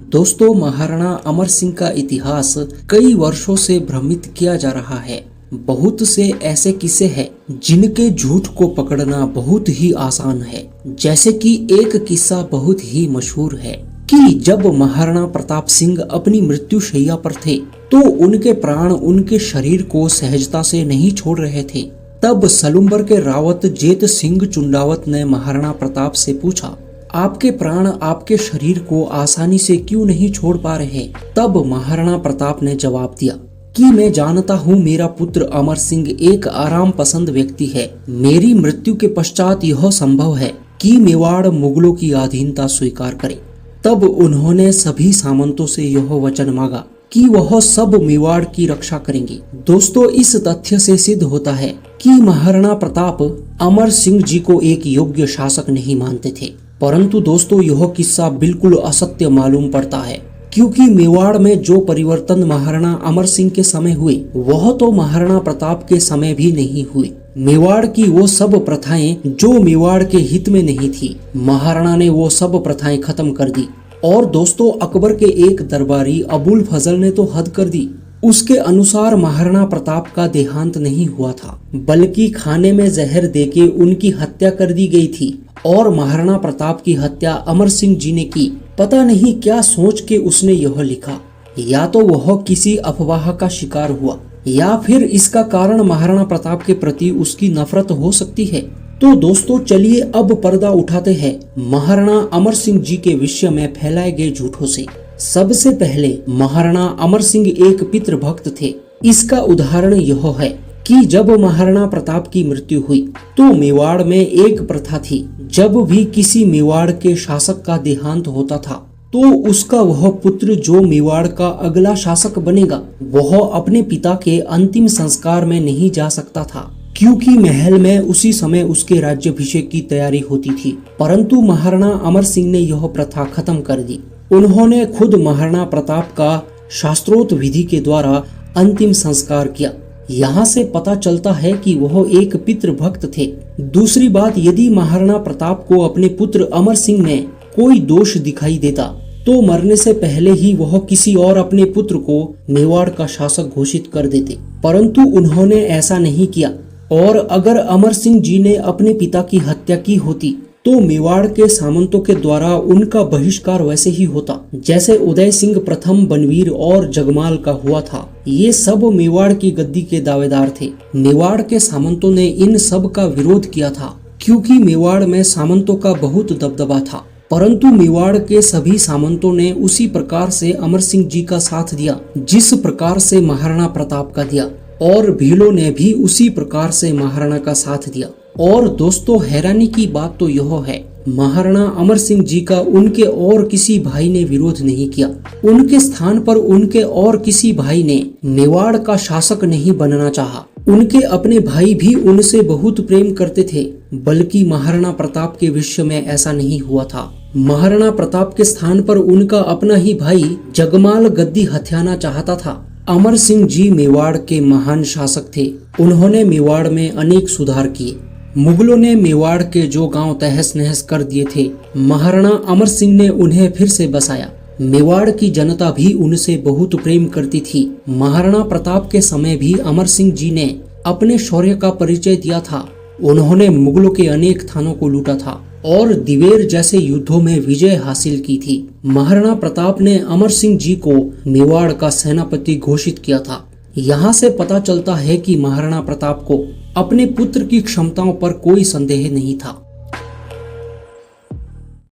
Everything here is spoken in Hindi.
दोस्तों, महाराणा अमर सिंह का इतिहास कई वर्षों से भ्रमित किया जा रहा है। बहुत से ऐसे किस्से हैं जिनके झूठ को पकड़ना बहुत ही आसान है। जैसे कि एक किस्सा बहुत ही मशहूर है कि जब महाराणा प्रताप सिंह अपनी मृत्यु शैया पर थे तो उनके प्राण उनके शरीर को सहजता से नहीं छोड़ रहे थे। तब सलुम्बर के रावत जेत सिंह चुंडावत ने महाराणा प्रताप से पूछा, आपके प्राण आपके शरीर को आसानी से क्यों नहीं छोड़ पा रहे। तब महाराणा प्रताप ने जवाब दिया कि मैं जानता हूँ मेरा पुत्र अमर सिंह एक आराम पसंद व्यक्ति है। मेरी मृत्यु के पश्चात यह संभव है कि मेवाड़ मुगलों की अधीनता स्वीकार करे। तब उन्होंने सभी सामंतों से यह वचन मांगा कि वह सब मेवाड़ की रक्षा करेंगे। दोस्तों, इस तथ्य से सिद्ध होता है कि महाराणा प्रताप अमर सिंह जी को एक योग्य शासक नहीं मानते थे। परंतु दोस्तों, यह किस्सा बिल्कुल असत्य मालूम पड़ता है, क्योंकि मेवाड़ में जो परिवर्तन महाराणा अमर सिंह के समय हुए वह तो महाराणा प्रताप के समय भी नहीं हुए। मेवाड़ की वो सब प्रथाएं जो मेवाड़ के हित में नहीं थी, महाराणा ने वो सब प्रथाएं खत्म कर दी। और दोस्तों, अकबर के एक दरबारी अबुल फजल ने तो हद कर दी। उसके अनुसार महाराणा प्रताप का देहांत नहीं हुआ था, बल्कि खाने में जहर देके उनकी हत्या कर दी गई थी। और महाराणा प्रताप की हत्या अमर सिंह जी ने की। पता नहीं क्या सोच के उसने यह लिखा। या तो वह किसी अफवाह का शिकार हुआ, या फिर इसका कारण महाराणा प्रताप के प्रति उसकी नफरत हो सकती है। तो दोस्तों, चलिए अब पर्दा उठाते हैं महाराणा अमर सिंह जी के विषय में फैलाए गए झूठों से। सबसे पहले, महाराणा अमर सिंह एक पितृभक्त थे। इसका उदाहरण यह है कि जब महाराणा प्रताप की मृत्यु हुई तो मेवाड़ में एक प्रथा थी, जब भी किसी मेवाड़ के शासक का देहांत होता था तो उसका वह पुत्र जो मेवाड़ का अगला शासक बनेगा वह अपने पिता के अंतिम संस्कार में नहीं जा सकता था, क्योंकि महल में उसी समय उसके राज्याभिषेक की तैयारी होती थी। परंतु महाराणा अमर सिंह ने यह प्रथा खत्म कर दी। उन्होंने खुद महाराणा प्रताप का शास्त्रोक्त विधि के द्वारा अंतिम संस्कार किया। यहाँ से पता चलता है कि वह एक पितृभक्त थे। दूसरी बात, यदि महाराणा प्रताप को अपने पुत्र अमर सिंह में कोई दोष दिखाई देता तो मरने से पहले ही वह किसी और अपने पुत्र को मेवाड़ का शासक घोषित कर देते, परंतु उन्होंने ऐसा नहीं किया। और अगर अमर सिंह जी ने अपने पिता की हत्या की होती तो मेवाड़ के सामंतों के द्वारा उनका बहिष्कार वैसे ही होता जैसे उदय सिंह प्रथम, बनवीर और जगमाल का हुआ था। ये सब मेवाड़ की गद्दी के दावेदार थे। मेवाड़ के सामंतों ने इन सब का विरोध किया था, क्योंकि मेवाड़ में सामंतों का बहुत दबदबा था। परंतु मेवाड़ के सभी सामंतों ने उसी प्रकार से अमर सिंह जी का साथ दिया जिस प्रकार से महाराणा प्रताप का दिया, और भीलों ने भी उसी प्रकार से महाराणा का साथ दिया। और दोस्तों, हैरानी की बात तो यह है, महाराणा अमर सिंह जी का उनके और किसी भाई ने विरोध नहीं किया। उनके स्थान पर उनके और किसी भाई ने मेवाड़ का शासक नहीं बनना चाहा। उनके अपने भाई भी उनसे बहुत प्रेम करते थे, बल्कि महाराणा प्रताप के विषय में ऐसा नहीं हुआ था। महाराणा प्रताप के स्थान पर उनका अपना ही भाई जगमाल गद्दी हथियाना चाहता था। अमर सिंह जी मेवाड़ के महान शासक थे। उन्होंने मेवाड़ में अनेक सुधार किए। मुगलों ने मेवाड़ के जो गांव तहस नहस कर दिए थे, महाराणा अमर सिंह ने उन्हें फिर से बसाया। मेवाड़ की जनता भी उनसे बहुत प्रेम करती थी। महाराणा प्रताप के समय भी अमर सिंह जी ने अपने शौर्य का परिचय दिया था। उन्होंने मुगलों के अनेक थानों को लूटा था और दिवेर जैसे युद्धों में विजय हासिल की थी। महाराणा प्रताप ने अमर सिंह जी को मेवाड़ का सेनापति घोषित किया था। यहाँ से पता चलता है कि महाराणा प्रताप को अपने पुत्र की क्षमताओं पर कोई संदेह नहीं था।